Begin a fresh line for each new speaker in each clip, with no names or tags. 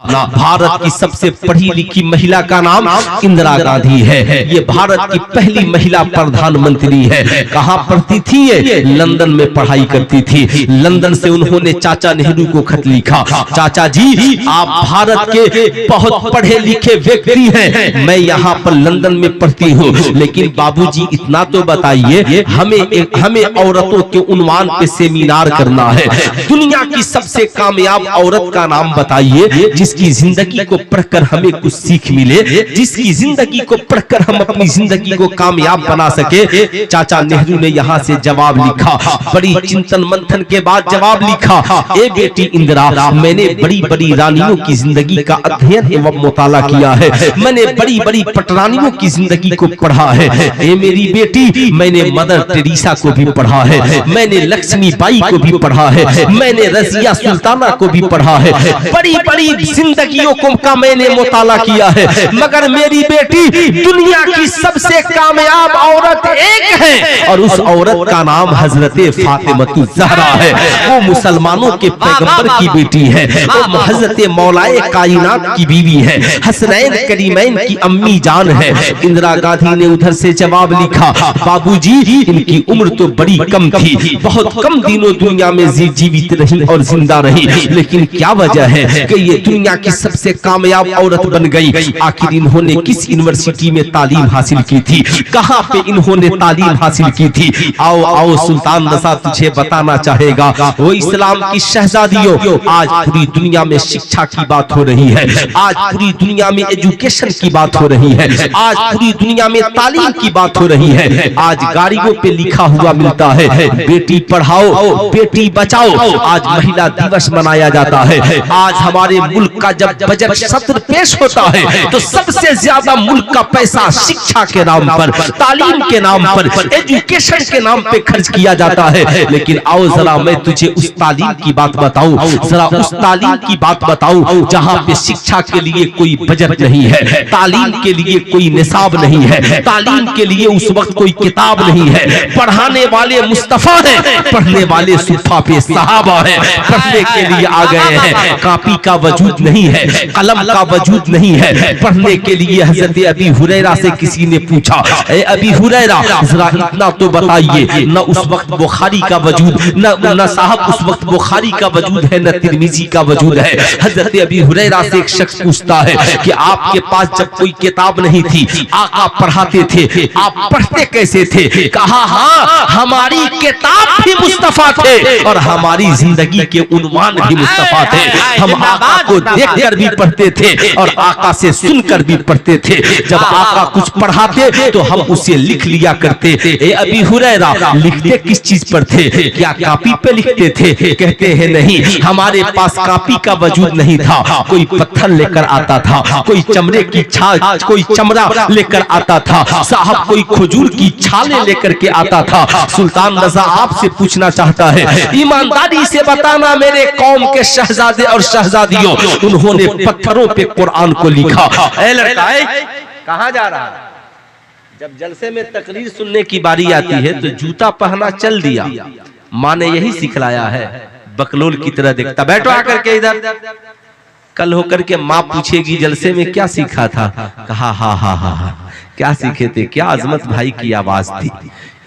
भारत की सबसे पढ़ी लिखी महिला का नाम इंदिरा गांधी है। ये भारत की पहली महिला प्रधानमंत्री है। कहाँ पढ़ती थी ये? लंदन में पढ़ाई करती थी। लंदन से उन्होंने चाचा नेहरू को खत लिखा, चाचा जी आप भारत के बहुत पढ़े लिखे व्यक्ति हैं, मैं यहाँ पर लंदन में पढ़ती हूँ, लेकिन बाबूजी इतना तो बताइए हमें औरतों के उन्वान पे सेमिनार करना है। दुनिया की सबसे कामयाब औरत का नाम बताइए जिसकी जिंदगी को पढ़कर हमें कुछ सीख मिले, जिसकी जिंदगी को पढ़कर हम अपनी जिंदगी को कामयाब बना सके। चाचा नेहरू ने यहाँ से जवाब लिखा, बड़ी चिंतन मंथन के बाद जवाब लिखा, ए बेटी इंदिरा, मैंने बड़ी बड़ी रानियों की जिंदगी का अध्ययन एवं मुताला किया है, मैंने बड़ी बड़ी पटरानियों की जिंदगी को पढ़ा है। ए मेरी बेटी, मैंने मदर टेरेसा को भी पढ़ा है, मैंने लक्ष्मीबाई को भी पढ़ा है, मैंने रजिया सुल्ताना को भी पढ़ा है, बड़ी बड़ी जिंदगियों का मैंने मुताला किया है, मगर मेरी बेटी दुनिया की सबसे कामयाब औरत एक है और उस औरत का नाम हजरते फातिमा ज़हरा है। वो मुसलमानों के पैगंबर की बेटी है, वो हजरते मौलाए कायनात की बीवी है, हसनैन करीमैन की अम्मी जान है। इंदिरा गांधी ने उधर से जवाब लिखा, बाबूजी इनकी उम्र तो बड़ी कम थी, बहुत कम दिनों दुनिया में जीवित रही और जिंदा रही, लेकिन क्या वजह है कि ये दुनिया की सबसे कामयाब औरत बन गई। आखिर इन्होंने किस यूनिवर्सिटी में तालीम हासिल की थी, कहाँ पे इन्होंने तालीम हासिल की थी? आओ आओ सुल्तान रज़ा तुझे बताना चाहेगा। वो इस्लाम की शहजादियों, आज पूरी दुनिया में शिक्षा की बात हो रही है, आज पूरी दुनिया में एजुकेशन की बात हो रही है, आज पूरी दुनिया में तालीम की बात हो रही है। आज गाड़ियों पे लिखा हुआ मिलता है, बेटी पढ़ाओ बेटी बचाओ। आज महिला दिवस मनाया जाता है। आज हमारे मुल्क का जब बजट सत्र पेश होता है तो सबसे ज्यादा मुल्क का पैसा शिक्षा के नाम पर, तालीम के नाम पर, एजुकेशन के नाम पे खर्च किया जाता है। लेकिन आओ जरा मैं तुझे उस तालीम की बात बताऊं, जरा उस तालीम की बात बताऊं जहां पे शिक्षा के लिए कोई बजट नहीं है, तालीम के लिए कोई निसाब नहीं है, तालीम के लिए उस वक्त कोई किताब नहीं है। पढ़ाने वाले मुस्तफा है, पढ़ने वाले सुफा पे सहाबा है, पढ़ने के लिए आ गए हैं। कॉपी का वजूद नहीं है, कलम का वजूद नहीं है, पढ़ने के लिए। हजरत अबी हुरैरा से किसी ने पूछा, ए अबी हुरैरा जरा इतना तो बताइए, न उस वक्त बुखारी का वजूद, न साहब उस वक्त बुखारी का वजूद है, न तिरमिजी का वजूद है। हजरत अबी हुरैरा से एक शख्स पूछता है कि आपके पास जब कोई किताब नहीं थी, आका पढ़ाते थे, आप पढ़ते कैसे थे? कहा हाँ, हमारी किताब भी मुस्तफा थे और हमारी जिंदगी के उन्वान भी मुस्तफा थे। हम आका को देखकर भी पढ़ते थे और आका से सुनकर भी पढ़ते थे। जब आका कुछ पढ़ाते तो हम उसे लिख लिया करते। ए अबी हुरैरा, लिखते किस चीज पर थे? क्या कॉपी पे लिखते थे? कहते हैं नहीं, हमारे पास कॉपी का वजूद नहीं था। कोई पत्थर लेकर आता था, कोई चमड़े की छाल, कोई चमड़ा लेकर आता था, साहब कोई खजूर की छाले लेकर के आता था। सुल्तान रज़ा आपसे पूछना चाहता है, ईमानदारी से बताना मेरे कौम के शहजादे और शहजादियों, उन्होंने पत्थरों पे कुरान को लिखा। ए लड़का कहाँ जा रहा है? जब जलसे में तकरीर सुनने की बारी आती है तो जूता पहना चल दिया। माँ ने यही सिखलाया है, बकलोल की तरह देखता। बैठो आकर के इधर। कल होकर के माँ पूछेगी जलसे में क्या सीखा था? कहा हा हा हा हा, क्या सीखे थे? क्या अजमत भाई की आवाज थी,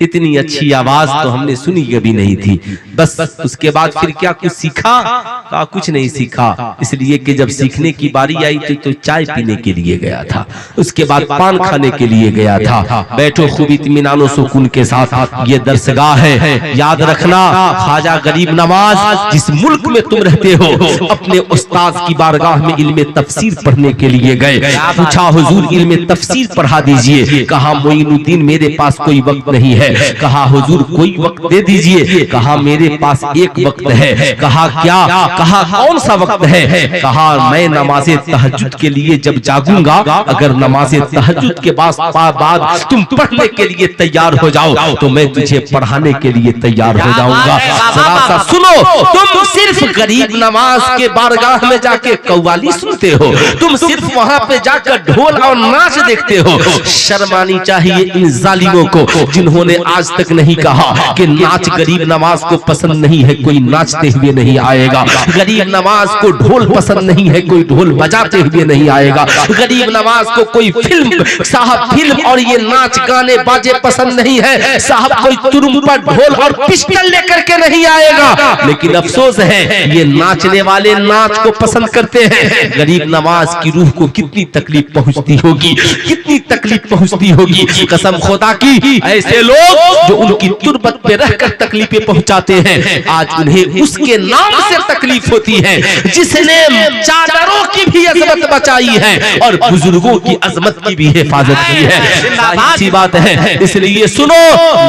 इतनी अच्छी आवाज तो हमने सुनी कभी नहीं थी। बस उसके बाद फिर क्या कुछ सीखा? कहा कुछ नहीं सीखा, इसलिए कि जब सीखने की बारी आई तो चाय पीने के लिए गया था, उसके बाद पान खाने के लिए गया था। बैठो खूब इत्मीनान और सुकून के साथ, ये दरसगाह है। याद रखना, ख्वाजा गरीब नवाज जिस मुल्क में तुम रहते हो, अपने उस्ताद की बारगाह में इल्मे तफसीर पढ़ने के लिए गए। पूछा हुजूर इल्मे तफसीर पढ़ा दीजिए। कहा मोइनुद्दीन मेरे पास कोई वक्त नहीं है। कहा हुजूर कोई वक्त दे दीजिए। कहा मेरे पास एक वक्त है। कहा क्या? कहा कौन सा वक्त है? कहा मैं नमाज़े तहज्जुद के लिए जब जागूंगा, अगर नमाज़े तहज्जुद के बाद तुम पढ़ने के लिए तैयार हो जाओ तो मैं तुझे पढ़ाने के लिए तैयार हो जाऊंगा। जरा सा सुनो, तुम सिर्फ गरीब नवाज के बारगाह में जाके कव्वाली सुनते हो, तुम सिर्फ वहां पे जाकर ढोल और नाच देखते हो। शर्म आनी चाहिए इन जालिमों को जिन्होंने आज तक नहीं कहा कि नाच गरीब नवाज को पसंद नहीं है, कोई नाचते हुए नहीं आएगा। गरीब नवाज को ढोल पसंद नहीं है, कोई ढोल बजाते हुए नहीं आएगा। गरीब नवाज को कोई फिल्म साहब फिल्म और ये नाच गाने बाजे पसंद नहीं है साहब, कोई तुरुम्बा ढोल और पिस्टल लेकर के नहीं आएगा। लेकिन अफसोस है ये नाचने वाले नाच को पसंद करते हैं। गरीब नवाज की रूह को कितनी तकलीफ पहुंचती होगी, कितनी तकलीफ पहुंचती होगी। कसम खुदा की, ऐसे लोग जो उनकी तुरबत पे रहकर तकलीफें पहुंचाते हैं, आज उन्हें उसके नाम से तकलीफ होती है जिसने चादरों की भी अजमत बचाई है और बुजुर्गों की अजमत की भी हिफाजत की है। अच्छी बात है, इसलिए सुनो,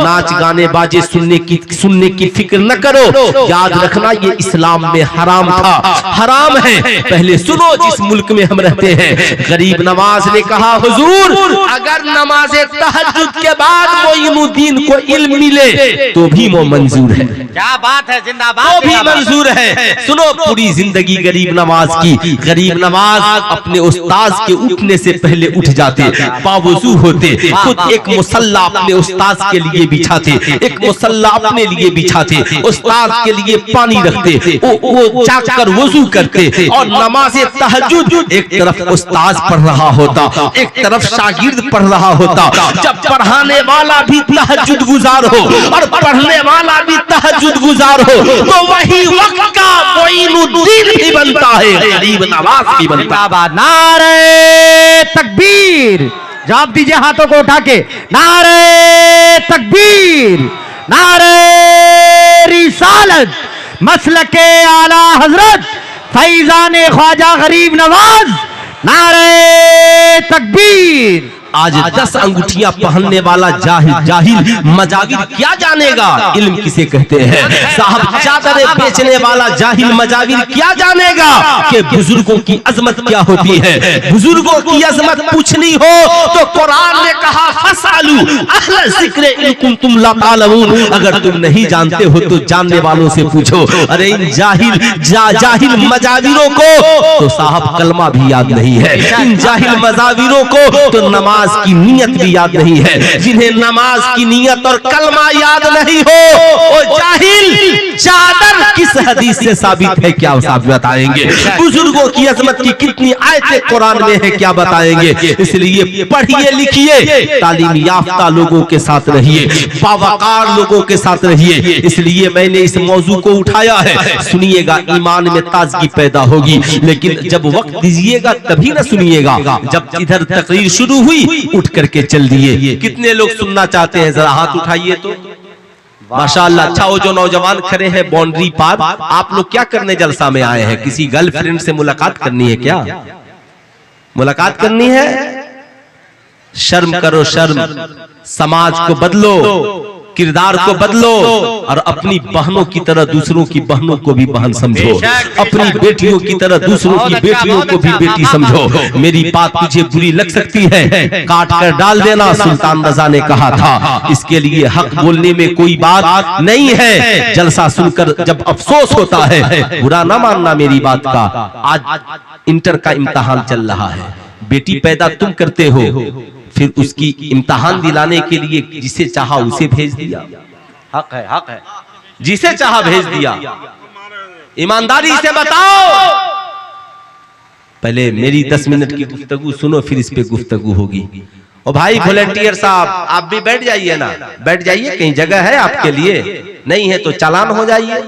नाच गाने बाजे सुनने की फिक्र न करो। याद रखना ये इस्लाम में हराम था, हराम है। पहले सुनो, जिस मुल्क में हम रहते हैं, गरीब नवाज ने कहा हुजूर अगर नमाज तहज्जुद के बाद मोइनुद्दीन को इल्म मिले तो भी वो मंजूर है।
क्या बात है, जिंदाबाद,
तो भी मंजूर है। सुनो, पूरी जिंदगी गरीब नवाज की, गरीब नवाज अपने उस्ताद के उठने से पहले उठ जाते, बावजू होते, खुद एक मुसल्ला अपने उस्ताद के लिए बिछाते, एक मुसल्ला अपने लिए बिछाते, उस्ताद के लिए पानी रखते, वो जाकर वजू करते और नमाज तहज्जुद एक तरफ उस्ताद पढ़ रहा होता, एक तरफ शागिर्द पढ़ रहा होता। जब पढ़ाने वाला भी तहज्जुद गुजार हो और पढ़ने वाला भी तहज्जुद गुजार हो तो वही वक्त का मोइनुद्दीन भी बनता है, गरीब नवाज भी बनता है।
नारे तकबीर, जवाब दीजिए हाथों को उठा के। नारे तकबीर, नारे रिसालत, मसलके आला हजरत फैजान ख्वाजा गरीब नवाज, नारे तकबीर।
आज 10 अंगूठियां पहनने वाला जाहिल मजाविर क्या जानेगा इल्म किसे कहते हैं। साहब चादरें बेचने वाला जाहिल मजाविर क्या जानेगा कि बुजुर्गों की अजमत क्या होती है। बुजुर्गों की अजमत पूछनी हो तो कुरान ने कहा फसालू अहल ज़िक्र इन कुंतुम ला तालमून, अगर तुम नहीं जानते हो तो जानने वालों से पूछो। अरे इन जाहिल मजाविरों को तो साहब कलमा भी याद नहीं है, इन जाहिल मजाविरों को तो नमाज की नियत भी याद नहीं है। जिन्हें नमाज की नियत और कलमा याद नहीं हो वो जाहिल चादर किस हदीस से साबित है, क्या साबित बताएंगे। बुजुर्गों की अजमत की कितनी आयतें कुरान में है, क्या बताएंगे। इसलिए पढ़िए लिखिए, तालीम याफ्ता लोगों के साथ रहिए, बावकार लोगों के साथ रहिए। इसलिए मैंने इस मौजू को उठाया है। सुनिएगा, ईमान में ताजगी पैदा होगी, लेकिन जब वक्त दीजिएगा तभी ना सुनिएगा। जब इधर तकरीर शुरू हुई उठ करके चल दिए। कितने लोग सुनना चाहते हैं, जरा हाथ उठाइए तो। माशाअल्लाह, अच्छा वो जो नौजवान खड़े हैं बाउंड्री पार, आप लोग क्या करने जलसा में आए हैं? किसी गर्लफ्रेंड से मुलाकात करनी है क्या? मुलाकात करनी है? शर्म करो, शर्म। समाज को बदलो, किरदार को बदलो और अपनी बहनों की तरह दूसरों की बहनों को भी बहन समझो, अपनी बेटियों की तरह दूसरों की बेटियों को भी बेटी समझो। मेरी बात तुझे बुरी लग सकती है, काट कर डाल देना, सुल्तान रजा ने कहा था। इसके लिए हक बोलने में कोई बात नहीं है। जलसा सुनकर जब अफसोस होता है, बुरा ना मानना मेरी बात का। आज इंटर का इम्तिहान चल रहा है, बेटी पैदा तुम करते हो, फिर उसकी इम्तिहान दिलाने के लिए जिसे चाहा उसे भेज दिया।
हक है, हक है,
जिसे चाहा भेज दिया। ईमानदारी से बताओ। पहले मेरी 10 मिनट की गुफ्तगू सुनो, फिर इस पे गुफ्तगू होगी। और भाई वॉलंटियर साहब, आप भी बैठ जाइए ना, बैठ जाइए, कहीं जगह है आपके लिए, नहीं है तो चालान हो जाइए,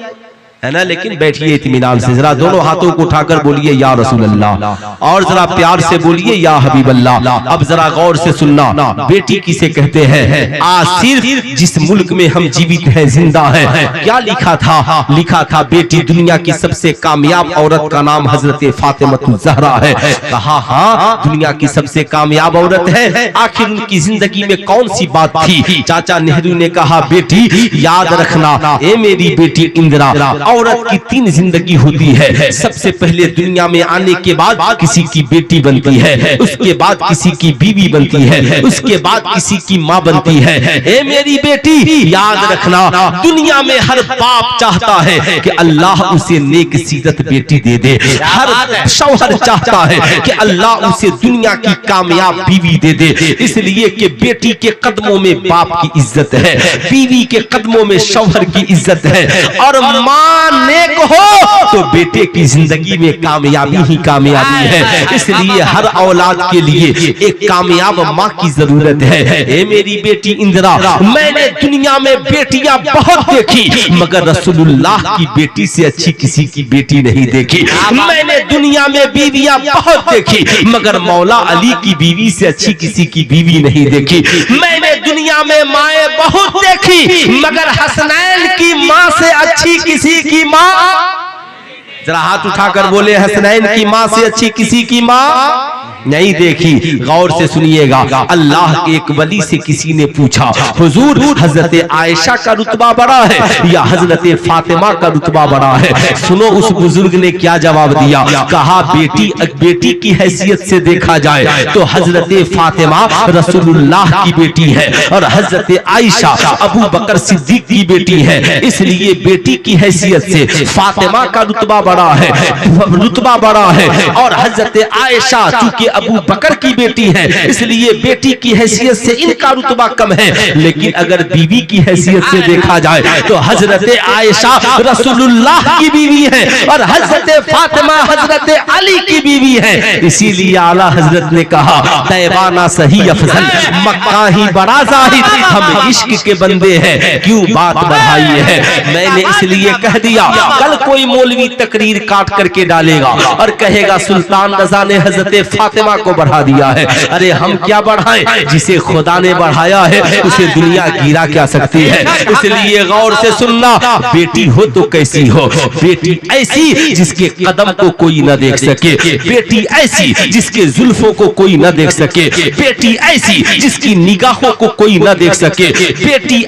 है ना। लेकिन बैठिए इत्मीनान से। जरा दोनों हाथों को उठाकर बोलिए या रसूल अल्लाह, और जरा प्यार से बोलिए या हबीब अल्लाह। अब जरा गौर से सुनना, बेटी किसे कहते हैं। आज सिर्फ जिस मुल्क में हम जीवित हैं, जिंदा है, क्या लिखा था? लिखा था बेटी दुनिया की सबसे कामयाब औरत का नाम हजरत फातिमा ज़हरा है। कहा हाँ, दुनिया की सबसे कामयाब औरत है। आखिर उनकी जिंदगी में कौन सी बात थी? चाचा नेहरू ने कहा बेटी याद रखना, ए मेरी बेटी इंदिरा, औरत की 3 जिंदगी होती है। सबसे पहले दुनिया में आने के बाद किसी की बेटी बनती है, उसके बाद किसी की बीवी बनती है, उसके बाद किसी की माँ बनती है। ए मेरी बेटी, याद रखना, दुनिया में हर बाप चाहता है कि अल्लाह उसे नेक सीरत बेटी दे दे। हर शौहर चाहता है कि अल्लाह उसे दुनिया की कामयाब बीवी दे दे। इसलिए कि बेटी के कदमों में बाप की इज्जत है, बीवी के कदमों में शौहर की इज्जत है, और मां नेक हो तो बेटे की जिंदगी में कामयाबी ही कामयाबी है। इसलिए हर औलाद के लिए एक कामयाब मां की जरूरत है। ए मेरी बेटी इंदिरा, मैंने दुनिया में बेटियां बहुत देखी, मगर रसूलुल्लाह की बेटी से अच्छी किसी की बेटी नहीं देखी। मैंने दुनिया में बीवियां बहुत देखी, मगर मौला अली की बीवी से अच्छी किसी की बीवी नहीं देखी। मैंने दुनिया में माए बहुत देखी, मगर हसनैन की माँ से अच्छी किसी की माँ, जरा हाथ उठाकर बोले, हसनैन की माँ से अच्छी किसी की माँ नहीं देखी। गौर से सुनिएगा, अल्लाह के एक वली से किसी ने पूछा, हुजूर हजरत आयशा का रुतबा बड़ा है या हजरत फातिमा का रुतबा बड़ा है? सुनो उस बुजुर्ग ने क्या जवाब दिया। कहा, बेटी की हैसियत से देखा जाए तो हजरत फातिमा रसूलुल्लाह की बेटी है और हजरत आयशा अबू बकर सिद्दीक की बेटी है। इसलिए बेटी की हैसियत से फातिमा का रुतबा बड़ा है और हजरत आयशा चूंकि अबू बकर की बेटी है, इसलिए बेटी की हैसियत से इनका रुतबा कम है। लेकिन अगर बीवी की हैसियत से देखा जाए तो हजरत आयशा रसूलुल्लाह की बीवी है और हजरत फातिमा हजरत अली की बीवी है। इसीलिए आला हजरत ने कहा, तैबाना सही अफजल, मक्का ही बड़ा जाहिद, हम इश्क के बंदे हैं, क्यों बात बढ़ाई है। मैंने इसलिए कह दिया, कल कोई मौलवी तकरीर काट करके डालेगा और कहेगा सुल्तान रजा ने हजरत फातिमा को बढ़ा दिया है। अरे हम क्या बढ़ाएं, जिसे खुदा ने बढ़ाया है उसे दुनिया गिरा क्या सकती है। इसलिए गौर से सुनना, बेटी हो तो कैसी हो, बेटी ऐसी जिसके कदम को कोई न देख सके, बेटी ऐसी जिसके जुल्फों को कोई न देख सके, बेटी ऐसी जिसकी निगाहों को कोई न देख सके, बेटी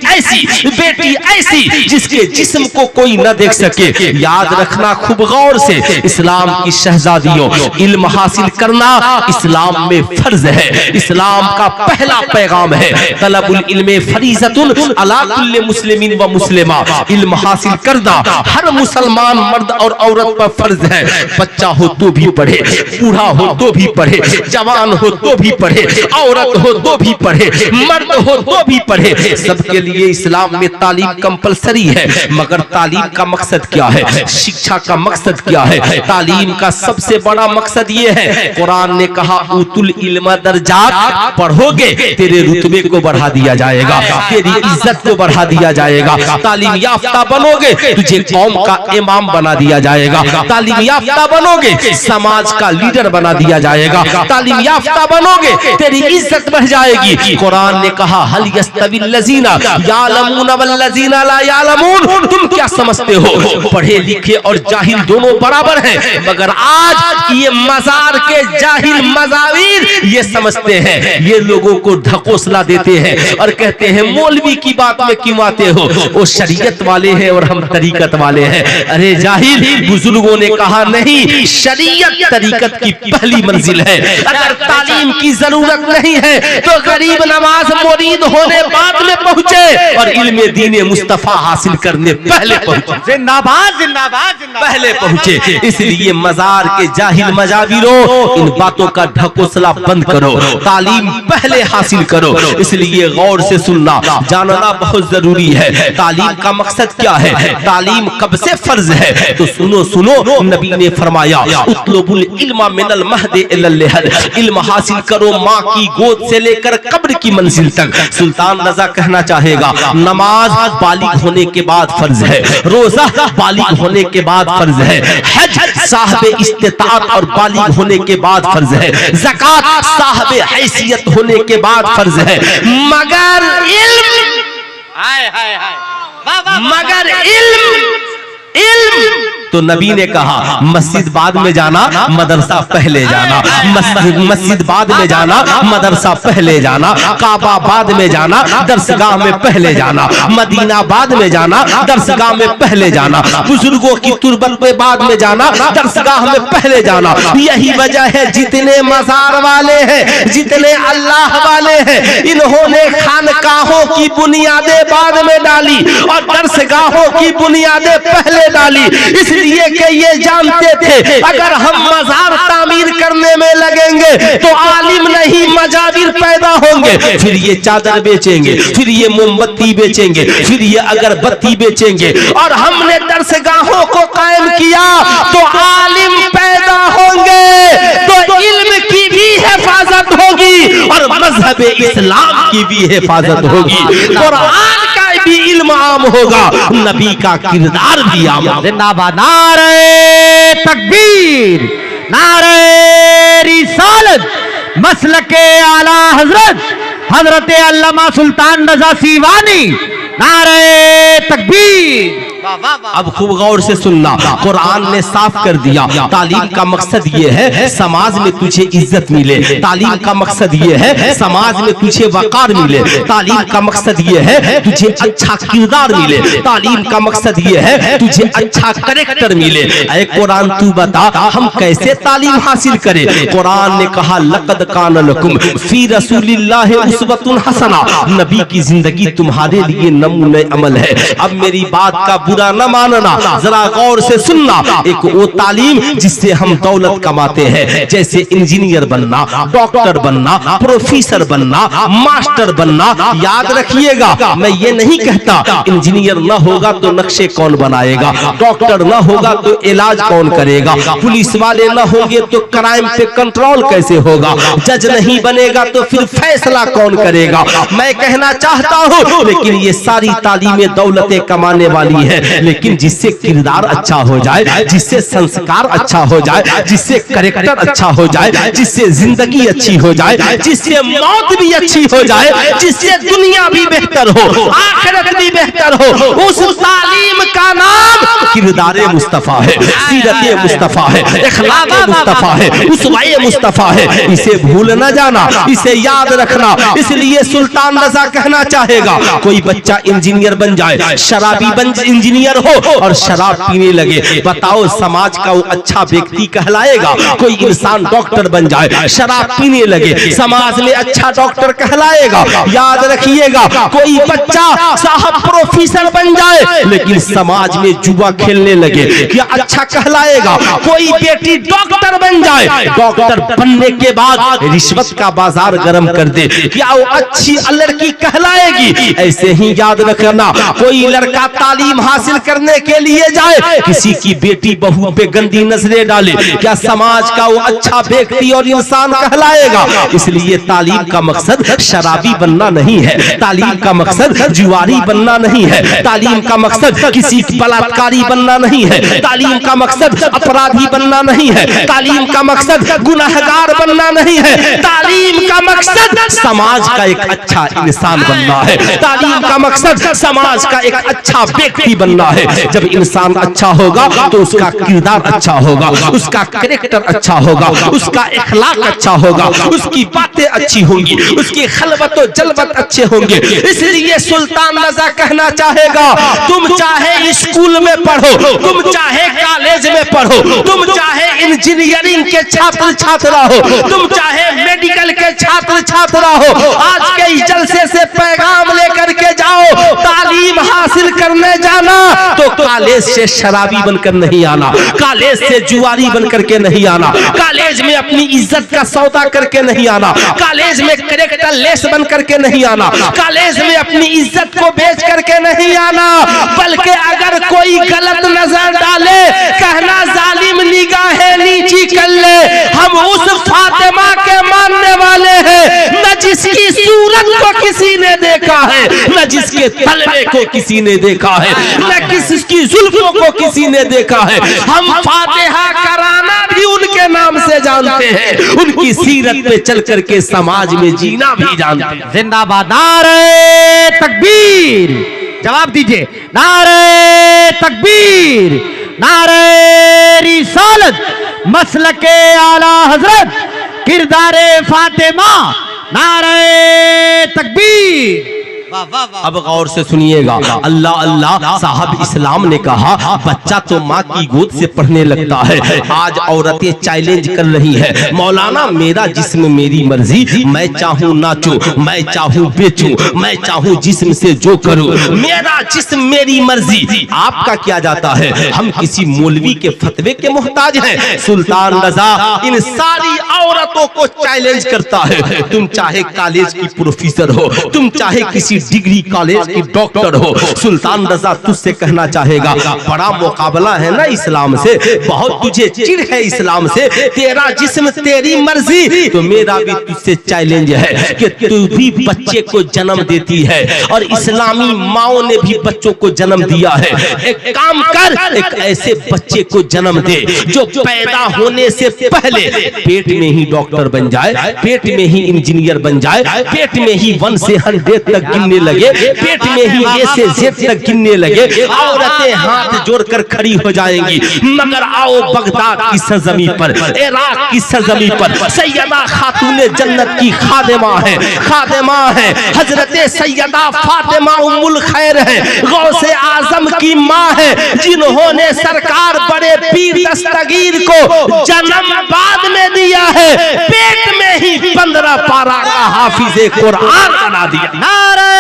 ऐसी जिसके जिस्म को कोई न देख सके। याद रखना खूब गौर से, इस्लाम की शहजादियों, इल्म हासिल करना इस्लाम में फर्ज है। इस्लाम का पहला पैगाम है, तलबुल इल्म फरीज़तुन अला कुल्ले मुस्लिमिन व मुस्लिमा, इल्म हासिल करना हर मुसलमान मर्द और औरत पर फर्ज है। बच्चा हो तो भी पढ़े, बूढ़ा हो तो भी पढ़े, जवान हो तो भी पढ़े, औरत हो तो भी पढ़े, मर्द हो तो भी पढ़े, सबके लिए इस्लाम में तालीम कंपलसरी है। मगर तालीम का मकसद क्या है, शिक्षा का मकसद क्या है? तालीम का सबसे बड़ा मकसद ये है, कुरान ने कहा उतुल इल्म दर्जात, पढ़ोगे तेरे रुतबे को बढ़ा दिया जाएगा, तेरी इज्जत को बढ़ा दिया जाएगा। तालीम याफ्ता बनोगे तुझे कौम का इमाम बना दिया जाएगा, तालीम याफ्ता बनोगे समाज का लीडर बना दिया जाएगा, तालीम याफ्ता बनोगे तेरी इज्जत बढ़ जाएगी। कुरान ने कहा हल यस्तविल लजीना यालमून वल लजीना ला यालमून, तुम क्या समझते हो पढ़े लिखे और जाहिल दोनों बराबर हैं? मगर आज ये मजार के जाहिल मजावीर ये समझते हैं, ये लोगों को ढकोसला देते हैं और कहते हैं मौलवी की बात में क्यों आते हो, वो शरीयत वाले हैं और हम तरीकत वाले हैं। अरे जाहिल, बुजुर्गों ने कहा नहीं, शरीयत तरीकत की पहली मंजिल है। अगर तालीम की जरूरत नहीं है तो गरीब नवाज मुरीद होने बाद में पहुंचे और इल्मे दीने मुस्तफा हासिल करने पहले पहुंचे।
जिंदाबाद जिंदाबाद
पहले पहुंचे। इसलिए मजार के जाहिल मजाविरों, इन बातों का ढकोसला बंद करो, तालीम पहले हासिल करो। इसलिए गौर से सुनना, जानना बहुत जरूरी है। तालीम का मकसद क्या है, तालीम कब से फर्ज है? तो सुनो, नबी ने फरमाया उतलुबुल इल्मा मिनल महद इलल लहद, इल्म हासिल करो माँ की गोद से लेकर कब्र की मंजिल तक। सुल्तान रजा कहना चाहेगा, नमाज बालिग होने के बाद फर्ज है, रोजा बालिग होने के बाद फर्ज है, हज साहबे इस्तिताअत और बालिग होने के बाद फर्ज है, ज़कात साहबे हैसियत होने के बाद फर्ज है। मगर इल्म तो नबी ने कहा मस्जिद बाद में जाना, मदरसा पहले जाना। मस्जिद बाद में जाना, मदरसा पहले जाना। काबा बाद में जाना, दरसगाह में पहले जाना। मदीना बाद में जाना, दरसगाह में पहले जाना। बुजुर्गों की तुरबत में बाद में जाना, दरसगाह में पहले जाना। यही वजह है जितने मज़ार वाले हैं, जितने अल्लाह वाले हैं, इन्होंने खानकाहों की बुनियादें बाद में डाली और दरसगाहों की बुनियादें पहले डाली, इसलिए कि ये जानते थे अगर हम मज़ार तामीर करने में लगेंगे तो आलिम नहीं मजाबिर पैदा होंगे। फिर ये चादर बेचेंगे, फिर ये मोमबत्ती बेचेंगे, फिर ये अगरबत्ती बेचेंगे। और हमने दरसगाहों को कायम किया तो आलिम पैदा होंगे, तो इल्म की भी हिफाजत होगी और मजहब इस्लाम की भी हिफाजत होगी। कुरान का भी इल्म आम होगा, नबी का किरदार भी आम होगा।
जिंदाबाद। नारे तकबीर, नारे रिसालत, मसलके आला हजरत हजरत अल्लामा सुल्तान रजा सीवानी। नारे तकबीर।
अब खूब गौर से सुनना, कुरान ने साफ कर दिया तालीम का मकसद ये है समाज में तुझे इज्जत मिले। तालीम का मकसद ये है समाज में तुझे वकार मिले। तालीम का मकसद ये है तुझे अच्छा किरदार मिले। तालीम का मकसद ये है तुझे अच्छा कैरेक्टर मिले। ऐ कुरान तू बता हम कैसे तालीम हासिल करें। कुरान ने कहा लक़द कान लकुम फी रसूलिल्लाहि उस्वतुन हसना, नबी की जिंदगी तुम्हारे लिए नमूने अमल है। अब मेरी बात का बुरा न मानना, जरा गौर से सुनना। एक वो तालीम जिससे हम दौलत कमाते हैं, जैसे इंजीनियर बनना, डॉक्टर बनना, प्रोफेसर बनना, मास्टर बनना। याद रखिएगा मैं ये नहीं कहता इंजीनियर न होगा तो नक्शे कौन बनाएगा, डॉक्टर न होगा तो इलाज कौन करेगा, पुलिस वाले न होंगे तो क्राइम पे कंट्रोल कैसे होगा, जज नहीं बनेगा तो फिर फैसला कौन करेगा। मैं कहना चाहता हूँ लेकिन ये सारी तालीमें दौलतें कमाने वाली है, लेकिन जिससे किरदार अच्छा हो जाए, जिससे संस्कार अच्छा हो जाए, जिससे कैरेक्टर अच्छा हो जाए, जिससे जिंदगी अच्छी हो जाए, जिससे मौत भी अच्छी हो जाए, जिससे दुनिया भी बेहतर हो, आखिरत भी बेहतर हो, उस तालीम का नाम किरदार मुस्तफा है, सीरत मुस्तफा है, इखलाक मुस्तफा है, उसवाए मुस्तफा है। इसे भूल न जाना, इसे याद रखना। इसलिए सुल्तान रजा कहना चाहेगा कोई बच्चा इंजीनियर बन जाए, शराबी बन इंजीनियर हो और शराब पीने लगे, बताओ समाज का वो अच्छा व्यक्ति कहलाएगा। कोई इंसान डॉक्टर बन जाए, शराब पीने लगे, समाज में अच्छा डॉक्टर कहलाएगा। याद रखिएगा कोई बच्चा साहब प्रोफेसर बन जाए लेकिन समाज में जुआ खेलने लगे, क्या अच्छा कहलाएगा। कोई बेटी डॉक्टर बन जाए, डॉक्टर बनने के बाद रिश्वत का बाजार गर्म कर दे, क्या वो अच्छी लड़की कहलाएगी। ऐसे ही याद रखना कोई लड़का तालीम हासिल करने के लिए जाए, किसी की बेटी बहू पे गंदी नजरें डाले, क्या समाज का वो अच्छा व्यक्ति और इंसान कहलाएगा। इसलिए तालीम का मकसद शराबी बनना नहीं है, तालीम का मकसद जुआरी बनना नहीं है, तालीम का मकसद किसी बलात्कारी बनना नहीं है, तालीम का मकसद अपराधी बनना नहीं है, तालीम का मकसद गुनहगार बनना नहीं है। तालीम का मकसद समाज का एक अच्छा इंसान बनना है, तालीम का मकसद समाज का एक अच्छा व्यक्ति बनना है। जब इंसान अच्छा होगा तो उसका किरदार अच्छा होगा, उसका कैरेक्टर अच्छा होगा, उसका इखलाक अच्छा होगा, उसकी बातें अच्छी होंगी, उसकी खलवत और जलवत अच्छे होंगे। इसलिए सुल्तान रजा कहना चाहेगा तुम चाहे स्कूल में पढ़ो, तुम चाहे कॉलेज में पढ़ो, तुम चाहे इंजीनियरिंग के छात्र छात्रा हो, तुम चाहे मेडिकल के छात्र छात्रा हो, आज के इस जलसे से पैगाम लेकर के जाओ तालीम हासिल करने जाना तो कॉलेज से शराबी बनकर नहीं आना, कॉलेज से जुआरी बनकर के नहीं आना, कॉलेज में अपनी इज्जत का सौदा करके नहीं आना, कॉलेज में कैरेक्टर लेस बन करके नहीं आना, कॉलेज में अपनी इज्जत को बेच करके नहीं आना। बल्कि अगर कोई गलत नजर डाले कहना जालिम निगाहें नीची कर ले, हम उस फातिमा के मानने वाले हैं न जिसकी सूरत को किसी ने देखा है, न जिसके तलवे को किसी ने देखा है, न किसकी जुल्फों को किसी ने देखा है। हम फातिहा कराना भी उनके नाम से जानते हैं, उनकी सीरत पे चल करके समाज में जीना भी जानते हैं।
जिंदाबाद। नारे तकबीर, जवाब दीजिए। नारे तकबीर, नारे रिसालत मसलके आला हजरत किरदारे फातिमा, नारे तकबीर।
अब गौर से सुनिएगा, अल्लाह अल्लाह साहब इस्लाम ने कहा बच्चा तो माँ की गोद से पढ़ने लगता है। आज औरतें चैलेंज कर रही है, मौलाना मेरा जिस्म मेरी मर्जी, मैं चाहूँ नाचूं, मैं चाहूँ बेचूं, मैं चाहूँ जिस्म से जो करूं, मेरा जिस्म मेरी मर्जी। आपका क्या जाता है, हम किसी मौलवी के फतवे के मोहताज हैं। सुल्तान रजा इन सारी औरतों को चैलेंज करता है, तुम चाहे कॉलेज की प्रोफेसर हो, तुम चाहे किसी डिग्री कॉलेज की डॉक्टर हो, सुल्तान रजा तुझसे कहना चाहेगा बड़ा मुकाबला है ना इस्लाम से, बहुत तुझे चिढ़ है इस्लाम से, तेरा जिस्म तेरी मर्जी। तो मेरा भी तुझसे चैलेंज है कि तू भी बच्चे को जन्म देती है और इस्लामी माओ ने भी बच्चों को जन्म दिया है। एक काम कर, एक ऐसे बच्चे को जन्म दे जो पैदा होने से पहले पेट में ही डॉक्टर बन जाए, पेट में ही इंजीनियर बन जाए, पेट में ही 1 से 100 तक गिनने लगे, पेट में ही A से Z तक गिनने लगे। औरतें हाथ जोड़कर खड़ी हो जाएंगी। मगर आओ बगदाद की सरजमी पर, इराक की सरजमी पर सैयदा खातूने जन्नत की खादिमा है, खादिमा है, हजरत सैयदा फातिमा उम्मुल खैर है, गौसे आजम की माँ है, जिन्होंने सरकार बड़े पीर दस्तगीर को जन्म बाद में दिया है, पेट में ही 15 पारा का हाफिज़े कुरान बना दिया।
नारे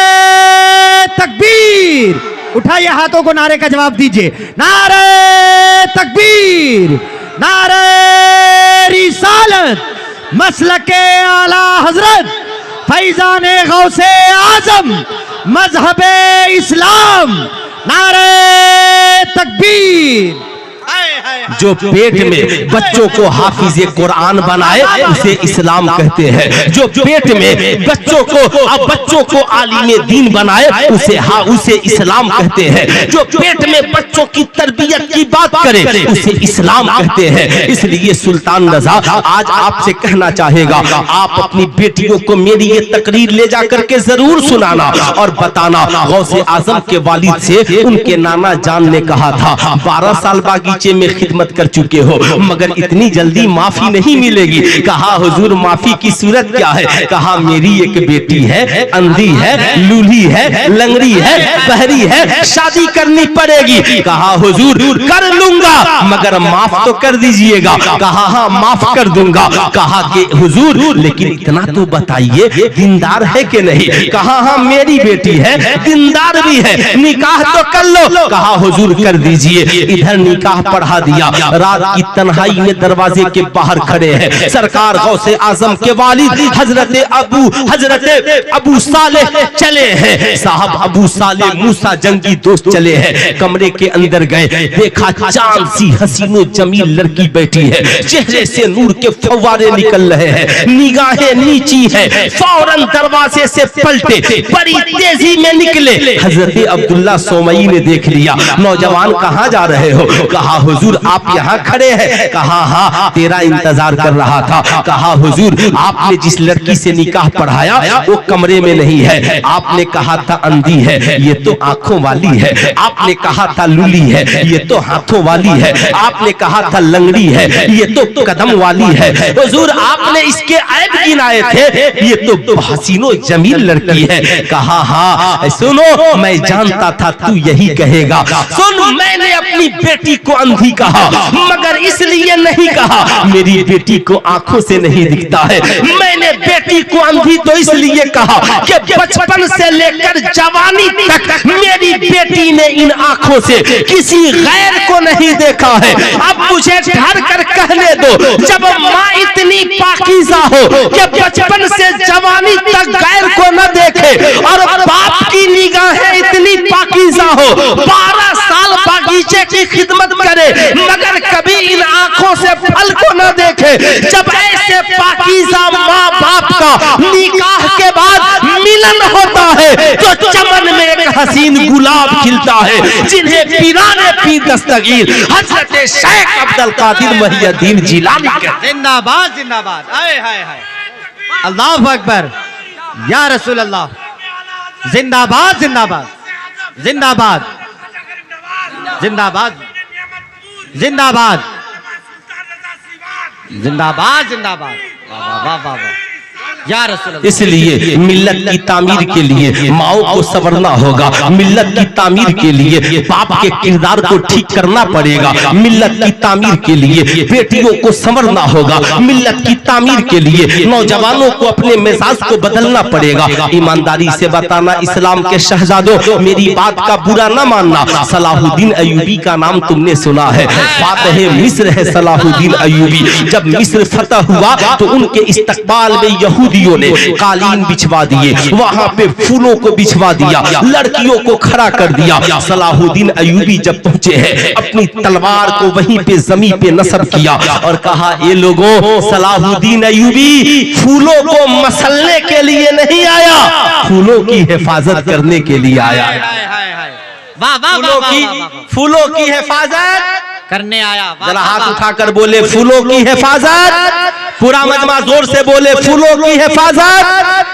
तकबीर, उठाइए हाथों को, नारे का जवाब दीजिए। नारे तकबीर, नारे रिसालत मसलके आला हजरत फैजाने गौसे आजम मजहबे इस्लाम, नारे तकबीर।
जो पेट में बच्चों को हाफिज़े कुरान बनाए उसे इस्लाम कहते हैं, जो पेट में बच्चों को आलिमे दीन बनाए उसे इस्लाम कहते हैं, जो पेट में बच्चों की तरबियत की बात करे उसे इस्लाम कहते हैं। इसलिए सुल्तान रजा आज आपसे कहना चाहेगा, आप अपनी बेटियों को मेरी ये तकरीर ले जाकर के जरूर सुनाना और बताना, गौसे आजम के वालिद से उनके नाना जान ने कहा था 12 साल बागीचे में खिदमत कर चुके हो मगर इतनी जल्दी माफी नहीं मिलेगी। कहा हुजूर माफी की सूरत क्या है? कहा मेरी एक बेटी है, अंधी है, लूली है, लंगड़ी है, बहरी है, शादी करनी पड़ेगी। कहा हुजूर कर लूंगा मगर माफ तो कर दीजिएगा। कहा हाँ माफ कर दूंगा। कहा कि हुजूर लेकिन इतना तो बताइए दीनदार है कि नहीं? कहा हाँ मेरी बेटी है, दीनदार भी है, निकाह तो कर लो। कहा हुजूर कर दीजिए। इधर निकाह पढ़ा दिया। रात की तन्हाई में दरवाजे के बाहर खड़े हैं सरकार गौसे आजम के वालिद हजरत अबू सालेह चले हैं। साहब अबू सालेह मूसा जंगी दोस्त चले हैं। कमरे के अंदर गए, देखा चांद सी हसीनो जमील लड़की बैठी है, चेहरे से नूर के फव्वारे निकल रहे हैं, निगाहें नीची है। फौरन दरवाजे से पलटे, बड़ी तेजी में निकले। हजरत अब्दुल्ला सोमई ने देख लिया, नौजवान कहाँ जा रहे हो? कहा हुजूर आप यहाँ खड़े हैं। कहा हाँ तेरा इंतजार कर रहा था। कहा हुजूर आपने जिस लड़की से निकाह पढ़ाया वो कमरे में नहीं है। आपने कहा था अंधी है, ये तो आंखों वाली है। आपने कहा था लूली है, ये तो हाथों वाली है। आपने कहा था लंगड़ी है, ये तो कदम वाली है। हुजूर आपने इसके ऐब गिनाए थे, ये तो हसीनो जमील लड़की है। कहा हाँ सुनो मैं जानता था तू यही कहेगा। सुन मैंने अपनी बेटी को अंधी कहा मगर इसलिए नहीं कहा मेरी बेटी को आंखों से नहीं दिखता है। मैंने बेटी को अंधी तो इसलिए कहा कि बचपन से लेकर जवानी तक मेरी बेटी ने इन आंखों से किसी गैर को नहीं देखा है। अब मुझे ढर कर कहने दो, जब माँ इतनी पाकीज़ा हो कि बचपन से जवानी तक गैर को न देखे और बाप की निगाहें इतनी पाकीज़ा हो, 12 साल बागीचे की खिदमत करे मगर कभी इन आंखों से फल को न देखे, जब ऐसे पाकीज़ा माँ बाप का निकाह के बाद मिलन होता है तो चमन में एक हसीन गुलाब खिलता है जिन्हें पीराने पीर दस्तगीर हजरत शेख अब्दुल कादिर मुहियुद्दीन जिलानी कहते।
जिंदाबाद जिंदाबाद, आए हाय हाय, अल्लाहु अकबर, या रसूल अल्लाह, जिंदाबाद जिंदाबाद जिंदाबाद जिंदाबाद। जिंदाबाद जिंदाबाद जिंदाबाद। वाह वाह वाह वाह या रसूल अल्लाह।
इसलिए मिल्लत की तामीर के लिए माओ को संवरना होगा, मिल्लत की तामीर के लिए बाप के किरदार को ठीक करना पड़ेगा, मिल्लत की तामीर के लिए बेटियों को संवरना होगा, मिल्लत की तामीर के लिए नौजवानों को अपने मिजाज को बदलना पड़ेगा। ईमानदारी से बताना इस्लाम के शहजादों, मेरी बात का बुरा न मानना, सलाहुद्दीन अय्यूबी का नाम तुमने सुना है, फातह मिस्र है सलाहुद्दीन अय्यूबी। जब मिस्र फतह हुआ तो उनके इस्तकबाल में यहूदियों ने कालीन बिछवा दिए, वहां पे फूलों को बिछवा दिया, लड़कियों को खड़ा कर दिया। सलाहुद्दीन अय्यूबी जब पहुंचे हैं, अपनी तलवार को वहीं पे जमीन पे नस्ब किया और कहा, ये लोगों, सलाहुद्दीन अय्यूबी फूलों को मसलने के लिए नहीं आया, फूलों की हिफाजत करने के लिए आया।
वाह वाह
फूलों की हिफाजत
करने आया।
जरा हाथ उठाकर बोले, फूलों की हिफाजत। पूरा मजमा जोर से बोले, फूलों की हिफाजत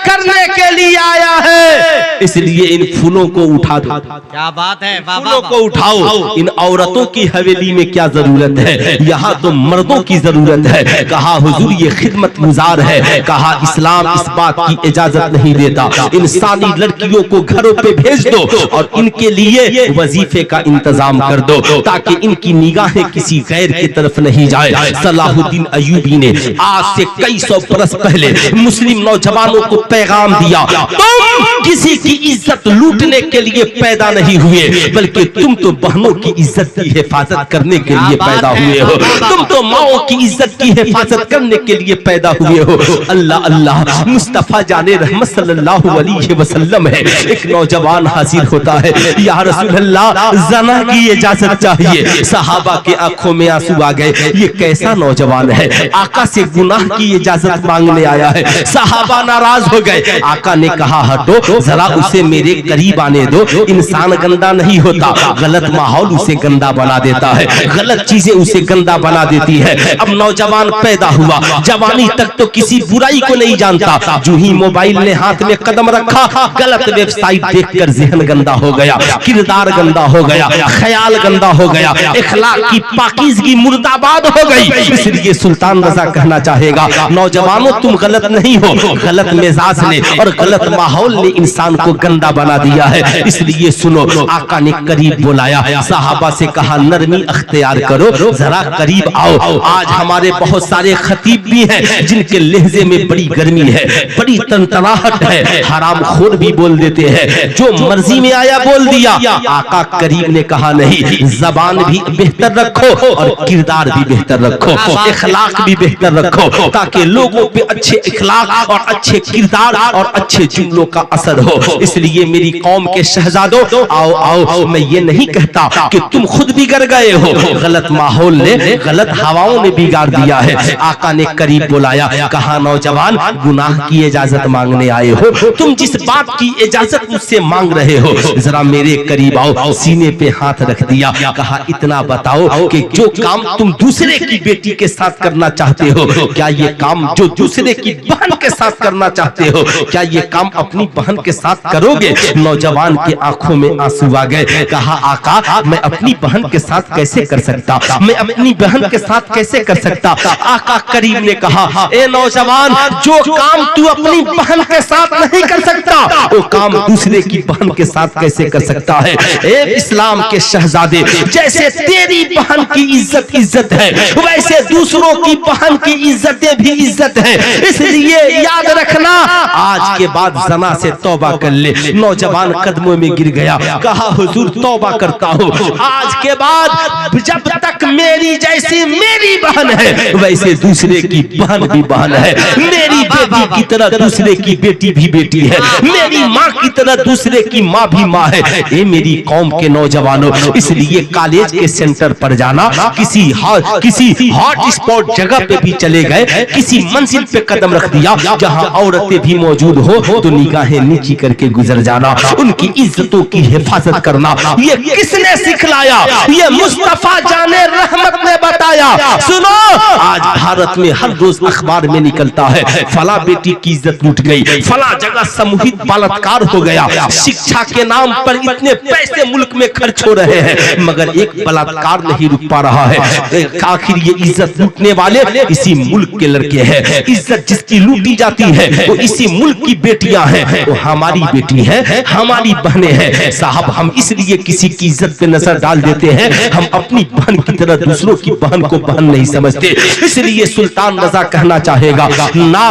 करने के लिए आया है। इसलिए इन फूलों को उठा दो।
क्या बात है,
फूलों को उठाओ। इन औरतों की हवेली में क्या जरूरत है, यहाँ तो मर्दों की जरूरत है। कहा हुजूर ये खिदमत गुजार है, कहा इस्लाम इस बात की इजाजत नहीं देता। इंसानी लड़कियों को घरों पे भेज दो और इनके लिए वजीफे का इंतजाम कर दो, ताकि इनकी निगाहें किसी गैर की तरफ नहीं जाए। सलाहुद्दीन अय्यूबी ने आज से कई सौ बरस पहले मुस्लिम नौजवानों को पैगाम दिया, तुम किसी की इज्जत लूटने के लिए पैदा नहीं हुए, बल्कि तुम तो बहनों की इज्जत की हिफाजत करने के लिए पैदा हुए हो, तुम तो माओ की इज्जत की हिफाजत करने के लिए पैदा हुए हो। अल्लाह अल्लाह, मुस्तफा जाने रहमत सल्लल्लाहु अलैहि वसल्लम है। एक नौजवान हाजिर होता है, या रसूल अल्लाह जना की इजाजत चाहिए। सहाबा के आंखों में आंसू आ गए, ये कैसा नौजवान है, आका से गुनाह की इजाजत मांगने आया है। सहाबा नाराज हो गए। आका ने कहा, हटो जरा, उसे मेरे करीब आने दो। इंसान गंदा नहीं होता, गलत माहौल उसे गंदा बना देता है, गलत चीजें उसे गंदा बना देती है। अब नौजवान पैदा हुआ, जवानी तक तो किसी बुराई को नहीं जानता, जो ही मोबाइल ने हाथ में कदम रखा, गलत वेबसाइट देखकर ज़हन गंदा हो गया, किरदार गंदा हो गया, ख्याल गंदा हो गया, इखलाक की पाकीज़गी मुर्दाबाद हो गई। इसलिए सुल्तान रजा कहना चाहेगा, नौजवानों तुम गलत नहीं हो, गलत मिजाज ने और गलत माहौल ने इंसान को गंदा बना दिया है। इसलिए सुनो, आका ने करीब बुलाया, सहाबा से कहा, नरमी अख्तियार करो, जरा करीब आओ। आज हमारे बहुत सारे खतीब भी हैं जिनके लहजे में बड़ी गर्मी है, बड़ी तंतनाहट है, हराम खोर भी बोल देते हैं, जो मर्जी में आया बोल दिया। आका करीब ने कहा, नहीं, जबान भी बेहतर रखो और किरदार भी बेहतर रखो, इखलाक भी बेहतर रखो, ताकि लोगों पे अच्छे इखलाक और अच्छे किरदार और अच्छे जुमलों का असर हो। इसलिए मेरी कौम के शहजादों, आओ आओ, मैं ये नहीं कहता कि तुम खुद बिगड़ गए हो, गलत माहौल ने, गलत हवाओं ने बिगाड़ दिया है। आका ने करीब बुलाया, कहा, नौजवान गुनाह की इजाजत मांगने आए हो, तुम जिस बात की इजाजत मुझसे मांग रहे हो, जरा मेरे करीब आओ। सीने पे हाथ रख दिया, कहा, इतना बताओ कि जो काम तुम दूसरे की बेटी के साथ करना चाहते हो, क्या ये काम जो दूसरे की बहन के साथ करना चाहते हो, क्या ये काम अपनी बहन के साथ करोगे? नौजवान के आंखों में आंसू आ गए। कहा, आका मैं अपनी बहन के साथ कैसे कर सकता, मैं अपनी बहन के साथ कैसे कर सकता? आका करीम ने कहा, ए नौजवान, जो काम तू अपनी बहन के साथ नहीं कर सकता, वो काम दूसरे की बहन के साथ कैसे कर सकता है? ए इस्लाम के शहजादे, जैसे तेरी बहन की इज्जत है, वैसे दूसरों की बहन की इज्जतें भी इज्जत है। इसलिए याद रखना, आज के बाद जना से तौबा कर ले। नौजवान कदमों में गिर गया, कहा, हुजूर तौबा करता हूँ, आज के बाद जब तक मेरी जैसी मेरी बहन है, वैसे दूसरे की बहन भी बहन है, मेरी बेटी की तरह दूसरे की बेटी भी बेटी है, मेरी माँ की तरह दूसरे की माँ भी माँ है। ये मेरी कौम के नौजवानों, इसलिए कॉलेज के सेंटर पर जाना, किसी हॉट स्पॉट जगह पे भी चले गए, किसी मंजिल पे कदम रख दिया जहां औरतें भी मौजूद हो तो निगाहें नीची करके गुजर जाना, उनकी इज्जतों की हिफाजत करना। ये किसने सिखलाया? ये मुस्तफा जाने रहमत ने बताया। सुनो, आज भारत में हर रोज अखबार में निकलता है फला बेटी की इज्जत लूट गई, फला जगह सामूहिक बलात्कार हो गया, शिक्षा के नाम पर इतने पैसे मुल्क में खर्च हो रहे हैं मगर एक बलात्कार नहीं रुक पा रहा है। आखिर ये इज्जत लूटने वाले इसी मुल्क के लड़के हैं। इज्जत जिसकी लूटी जाती है वो इसी मुल्क की बेटियां हैं, वो हमारी बेटी हैं, हमारी बहनें हैं। साहब, हम इसलिए किसी की इज्जत पे नजर डाल देते हैं, हम अपनी बहन की तरह दूसरों की बहन को बहन नहीं समझते। इसलिए सुल्तान रजा कहना चाहेगा ना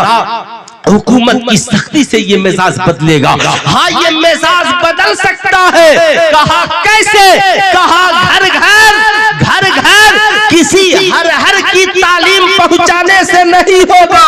हुकूमत की सख्ती से ये मिजाज बदलेगा। हाँ, ये मिजाज बदल सकता है। कहा कैसे? कहा घर घर किसी हर की तालीम पहुंचाने से नहीं होगा।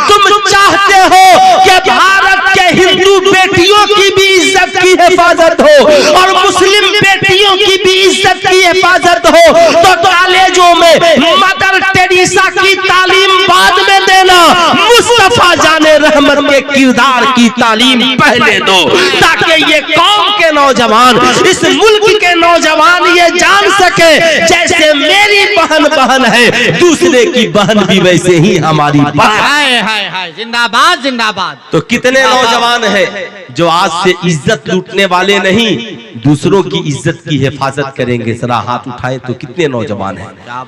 तुम चाहते हो कि भारत के हिंदू बेटियों की भी इज्जत की हिफाजत हो और मुस्लिम बेटियों की भी इज्जत की हिफाजत हो तो कॉलेजों में मदर टेरेसा की तालीम बाद में देना, मुस्तफा जाने रहमत के किरदार की तालीम पहले दो, ताकि ये कौम के नौजवान, इस मुल्क के नौजवान ये जान सके जैसे मेरी बहन बहन है, दूसरे की बहन भी वैसे ही हमारी बहन।
हाय जिंदाबाद जिंदाबाद।
तो कितने नौजवान हैं जो आज से इज्जत लूटने वाले नहीं, दूसरों की इज्जत की हिफाजत करेंगे? जरा हाथ उठाए तो कितने नौजवान हैं?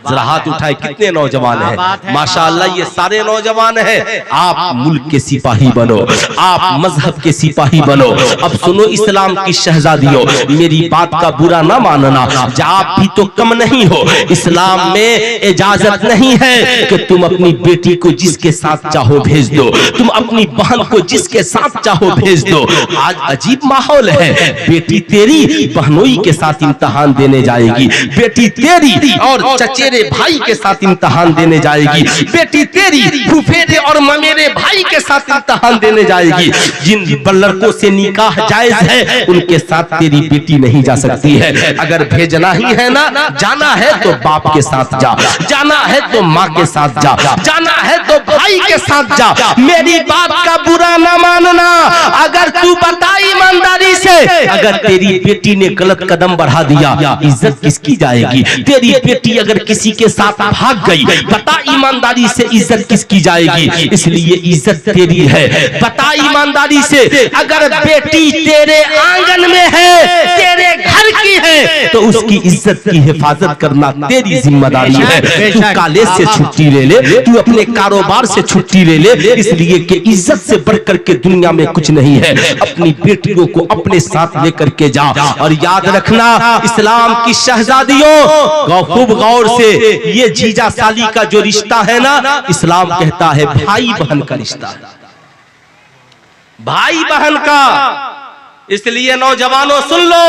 जरा हाथ उठाए कितने नौजवान हैं? माशाअल्लाह, ये सारे नौजवान हैं। आप मुल्क के सिपाही बनो, आप मजहब के सिपाही बनो। अब सुनो इस्लाम की शहजादियों, मेरी बात का बुरा ना मानना, आप भी तो कम नहीं हो। इस्लाम में इजाजत नहीं है कि तुम अपनी बेटी को जिसके साथ चाहो भेज दो, तुम अपनी बहन को जिसके साथ चाहो भेज दो। आज अजीब माहौल है, बेटी तेरी बहनोई के साथ इम्तिहान देने जाएगी, बेटी तेरी और चचेरे भाई के साथ इम्तिहान देने जाएगी, बेटी तेरी फुफेरे और ममेरे भाई के साथ इम्तिहान देने जाएगी। जिन लड़कों से निकाह जायज है उनके साथ तेरी बेटी नहीं जा सकती है। अगर भेजना ही है ना, जाना है तो बाप के साथ जा, जाना है तो माँ के साथ जा, जाना है तो भाई के साथ जा। मेरी बात का बुरा ना मानना। अगर तू बता ईमानदारी से, अगर तेरी बेटी ने गलत कदम बढ़ा दिया, इज्जत किसकी जाएगी? तेरी बेटी अगर किसी के साथ भाग गई, बता ईमानदारी से इज्जत किसकी जाएगी? इसलिए इज्जत तेरी है। बता ईमानदारी से, अगर बेटी तेरे आंगन में है, तेरे घर की है, तो उसकी इज्जत की हिफाजत करना तेरी जिम्मेदारी है। तू कॉलेज से छुट्टी ले ले, तू अपने कारोबार से छुट्टी ले ले, इसलिए कि इज्जत से बढ़कर के दुनिया में कुछ नहीं है। अपनी बेटियों को अपने साथ लेकर के जा। और याद रखना, इस्लाम की शहजादियों, खूब गौर से, ये जीजा साली का जो रिश्ता है ना, इस्लाम कहता है भाई बहन का रिश्ता, भाई बहन का। इसलिए नौजवानों सुन लो,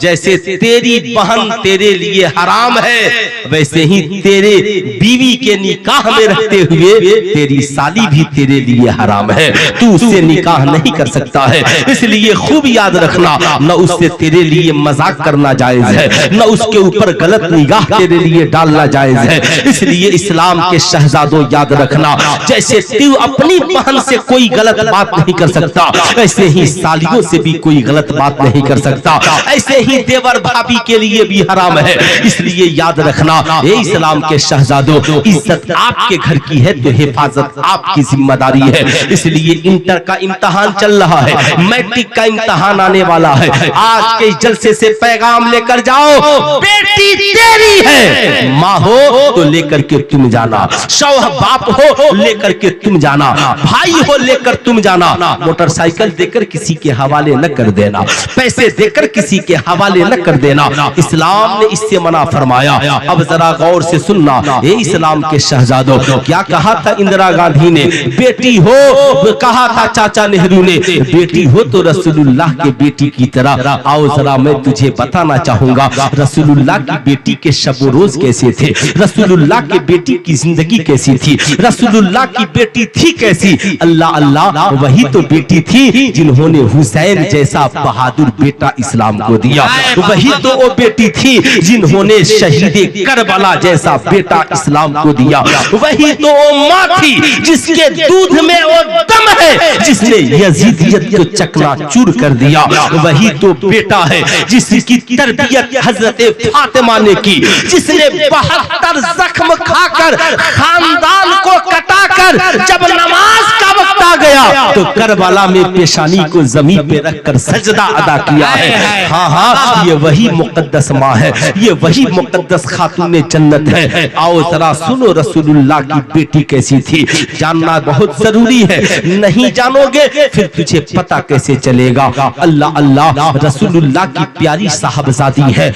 जैसे तेरी बहन तेरे लिए हराम है, वैसे ही तेरे बीवी के निकाह में रहते हुए तेरी साली भी तेरे लिए हराम है। तू उससे निकाह नहीं कर सकता है। इसलिए खूब याद रखना, न उससे तेरे लिए मजाक करना जायज है, न उसके ऊपर गलत निगाह तेरे लिए डालना जायज है। इसलिए इस्लाम के शहजादों याद रखना, जैसे तू अपनी बहन से कोई गलत बात नहीं कर सकता, ऐसे ही सालियों से भी कोई गलत बात नहीं कर सकता, ऐसे ही देवर भाभी के लिए भी हराम है। इसलिए याद रखना, ये इस्लाम के शहजादों, इज्जत आपके घर की है तो हिफाजत आपकी जिम्मेदारी है। इसलिए इंटर का इम्तिहान चल रहा है, मैट्रिक का इम्तिहान आने वाला है। आज के जलसे से पैगाम लेकर जाओ, बेटी तेरी है, माँ हो तो लेकर के तुम जाना, शौहर बाप हो लेकर के तुम जाना, भाई हो लेकर तुम जाना। मोटरसाइकिल देकर किसी के हवाले न कर देना, पैसे देकर किसी के हवाले न कर देना। इस्लाम ने इससे मना फरमाया। अब जरा गौर से सुनना, ये इस्लाम के शहजादों, क्या कहा था इंदिरा गांधी ने? बेटी हो, कहा था चाचा नेहरू ने, बेटी हो तो रसूलुल्लाह के बेटी की तरह। आओ जरा मैं तुझे बताना चाहूंगा रसूलुल्लाह की बेटी के शब रोज कैसे थे, रसूलुल्लाह के बेटी की जिंदगी कैसी थी, रसूलुल्लाह की बेटी थी कैसी। अल्लाह अल्लाह, वही तो बेटी थी जिन्होंने हुसैन जैसा बहादुर बेटा इस्लाम को दिया। वही तो वो बेटी थी जिन्होंने शहीद करबला जैसा बेटा इस्लाम को दिया। वही तो वो माँ थी जिसके दूध में वो दम है जिसने यजीदियत को चकनाचूर कर दिया। वही तो बेटा है जिसकी तरबियत हजरत फातिमा ने की, जिसने 72 जख्म खाकर खानदान को कटाकर जब नमाज का वक्त आ गया तो करबला में पेशानी को जमीन पे रखकर सजदा अदा किया है। हाँ हाँ, ये वही मुकद्दस माँ है, ये वही मुकद्दस खातून जन्नत है। आओ जरा सुनो रसूलुल्लाह की बेटी कैसी थी, जानना बहुत जरूरी है। नहीं जानोगे फिर तुझे पता कैसे चलेगा। अल्लाह अल्लाह, रसूलुल्लाह की प्यारी साहबजादी है,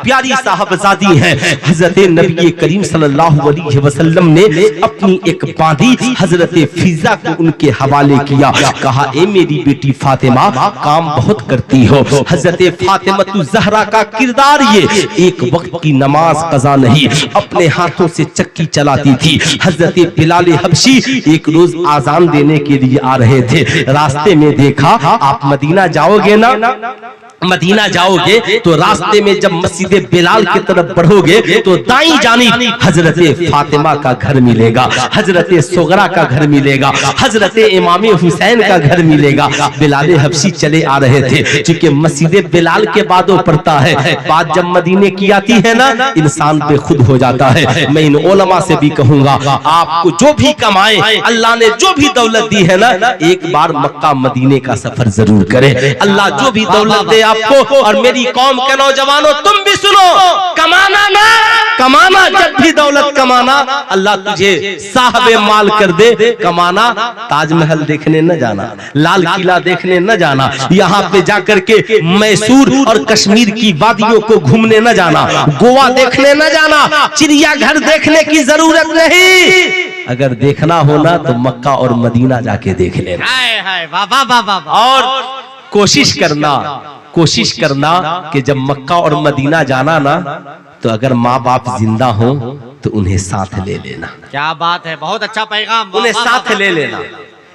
प्यारी साहबजादी है। हजरत नबी करीम सल्लल्लाहु अलैहि वसल्लम ने अपनी एक बांदी हजरत फिजा को उनके हवाले किया। कहा, ए मेरी बेटी फातिमा, काम बहुत करती हो। हजरत फातिमा ज़हरा का किरदार ये, एक वक्त की नमाज कज़ा नहीं, अपने हाथों से चक्की चलाती थी। हजरत बिलाल हबशी एक रोज आजान देने के लिए आ रहे थे, रास्ते में देखा, आप मदीना जाओगे ना, मदीना जाओगे तो रास्ते में जब मस्जिद बिलाल की तरफ बढ़ोगे तो दाईं जानिब हजरत फातिमा का घर मिलेगा, हजरत सुगरा का घर मिलेगा, हजरत इमाम हुसैन का घर मिलेगा। बिलाल हबशी चले आ रहे थे, क्योंकि मस्जिद बिलाल के बाद वो पड़ता है। बात जब मदीने की आती है ना, इंसान बेखुद हो जाता है। मैं इन उलमा से भी कहूंगा, आपको जो भी कमाए, अल्लाह ने जो भी दौलत दी है ना, एक बार मक्का मदीने का सफर जरूर करें। अल्लाह जो भी दौलत दे आपको, और मेरी कौम के नौजवानों तुम भी सुनो, कमाना ना, कमाना, जब भी दौलत कमाना, अल्लाह तुझे साहबे माल कर दे। कमाना, ताजमहल देखने न जाना, लाल किला देखने न जाना, यहाँ पे जाकर के मैसूर और कश्मीर की वादियों को घूमने न जाना, गोवा देखने न जाना, चिड़ियाघर देखने की जरूरत नहीं। अगर देखना होना तो मक्का और मदीना जाके देख लेना। और कोशिश करना कि जब मक्का और मदीना जाना ना, तो अगर माँ बाप जिंदा हो तो उन्हें साथ ले लेना।
क्या बात है, बहुत अच्छा पैगाम,
उन्हें साथ ले लेना।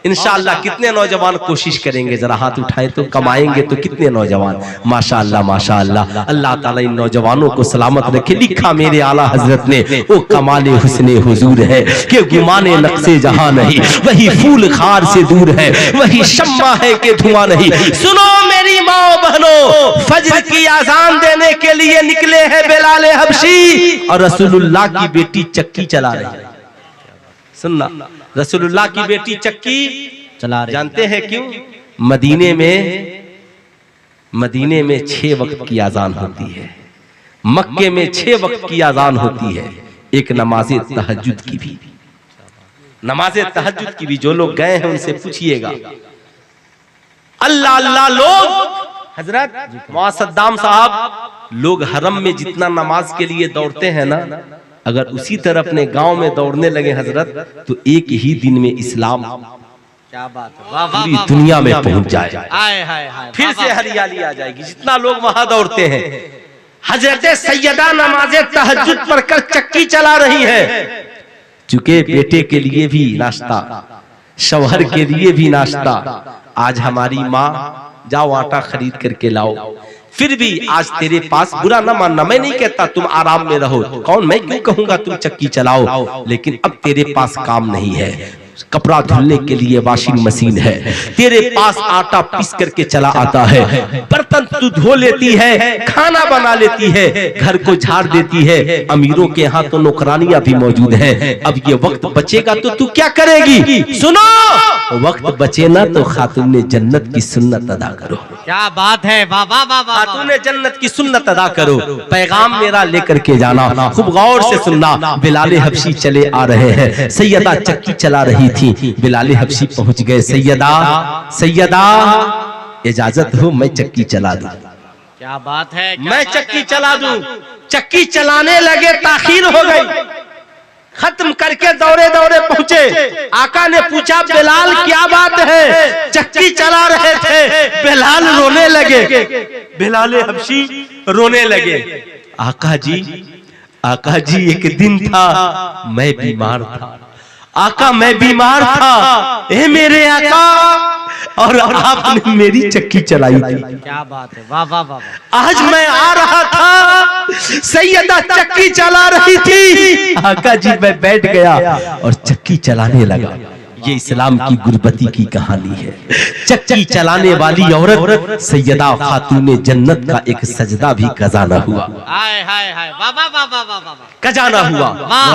इंशाअल्लाह कितने नौजवान कोशिश करेंगे, जरा हाथ उठाएं तो, कमाएंगे तो कितने नौजवान, माशाअल्लाह माशाअल्लाह। अल्लाह ताला इन नौजवानों को सलामत रखे। लिखा मेरे आला हजरत ने, वो कमाले हुस्ने हुजूर है कि गुमाने नक्शे जहां नहीं, वही फूल खार से दूर है, वही शम्मा है कि धुआं नहीं। सुनो मेरी माओ बहनों, फज्र की आजान देने के लिए निकले हैं बिलाल हबशी, और रसूलुल्लाह की बेटी चक्की चला रही है। सुनना, रसूलुल्लाह की बेटी चक्की चला रही। जानते हैं क्यों? मदीने में 6 वक्त की आजान होती है, मक्के में 6 वक्त की आजान होती है, एक नमाज़े तहज्जुद की भी, नमाज़े तहज्जुद की भी। जो लोग गए हैं उनसे पूछिएगा। अल्लाह अल्लाह लोग, हजरत मौला सद्दाम साहब, लोग हरम में जितना नमाज के लिए दौड़ते हैं ना, अगर उसी तरह अपने गांव में दौड़ने लगे हजरत, तो एक ही दिन में इस्लाम, क्या बात है, पूरी दुनिया में पहुंच जाएगा। फिर से हरियाली आ जाएगी, जितना लोग वहां दौड़ते हैं। हजरत सैयदा नमाज़े तहज्जुद पढ़कर चक्की चला रही है, चूंकि बेटे के लिए भी नाश्ता, शौहर के लिए भी नाश्ता। आज हमारी माँ, जाओ आटा खरीद करके लाओ, फिर भी आज तेरे पास, बुरा ना मानना, मैं नहीं कहता तुम आराम में रहो, कौन, मैं क्यों कहूंगा तुम चक्की चलाओ, लेकिन अब तेरे पास काम नहीं है, कपड़ा धुलने के लिए वॉशिंग मशीन है, तेरे पास आटा पीस करके चला आता है, बर्तन तू धो लेती है, खाना बना लेती है, घर को झाड़ देती है, अमीरों के यहाँ तो नौकरानियां भी मौजूद है। अब ये वक्त बचेगा तो तू क्या करेगी? सुनो, वक्त बचे ना तो खातून जन्नत की सुन्नत अदा करो।
क्या बात है,
खातून जन्नत की सुन्नत अदा करो। पैगाम मेरा लेकर के जाना, खूब गौर से सुनना। बिलाल हबशी चले आ रहे हैं, सैयदा चक्की चला रही थी, बिलाल हबशी पहुंच गए। सैयदा इजाजत हो, मैं चक्की चला दूं।
क्या बात है,
मैं चक्की चला दूं। चक्की चलाने लगे, ताखीर हो गई, खत्म करके दौड़े दौड़े पहुंचे। आका ने पूछा, बिलाल क्या बात है? चक्की चला रहे थे। बिलाल रोने लगे, बिलाल हबशी रोने लगे। आका जी एक दिन था, मैं बीमार था। आका मैं बीमार था, ए मेरे आका, और आपने मेरी चक्की चलाई थी।
क्या बात है, वाह वाह वाह वाह।
आज मैं आ रहा था, सैयदा चक्की चला रही थी, आका जी मैं बैठ गया और चक्की चलाने लगा। ये इस्लाम की गुरबती की कहानी है। चक्की चलाने वाली औरत सैयदा खातूने जन्नत का एक सजदा भी कजा न हुआ।
हाय हाय हाय, वाह वाह वाह वाह वाह वाह।
कजा ना हुआ।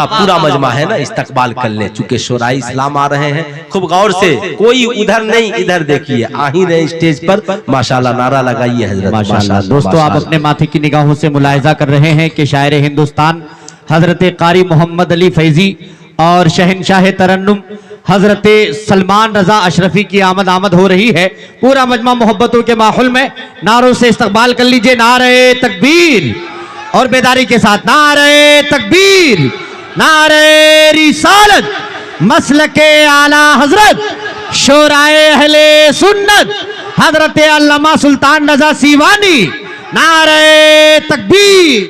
पूरा मजमा है ना, इस्तकबाल कर ले, चूंकि शोराई इस्लाम आ रहे हैं, खूब गौर से, कोई उधर नहीं इधर देखिए, आ ही रहे स्टेज पर, माशाल्लाह नारा लगाइए हजरत माशाल्लाह।
दोस्तों आप अपने माथे की निगाहों से मुलाहिजा कर रहे हैं कि शायर हिंदुस्तान हजरत कारी मोहम्मद अली फैजी और शहनशाह तरन्नुम हजरत सलमान रजा अशरफी की आमद हो रही है। पूरा मजमा मोहब्बतों के माहौल में नारों से इस्तकबाल कर लीजिए। नारे तकबीर, और बेदारी के साथ नारे तकबीर, नारे रिसालत, मसलके आला हजरत, शोराए अहले सुन्नत हजरत अल्लामा सुल्तान रजा सीवानी, नारे तकबीर।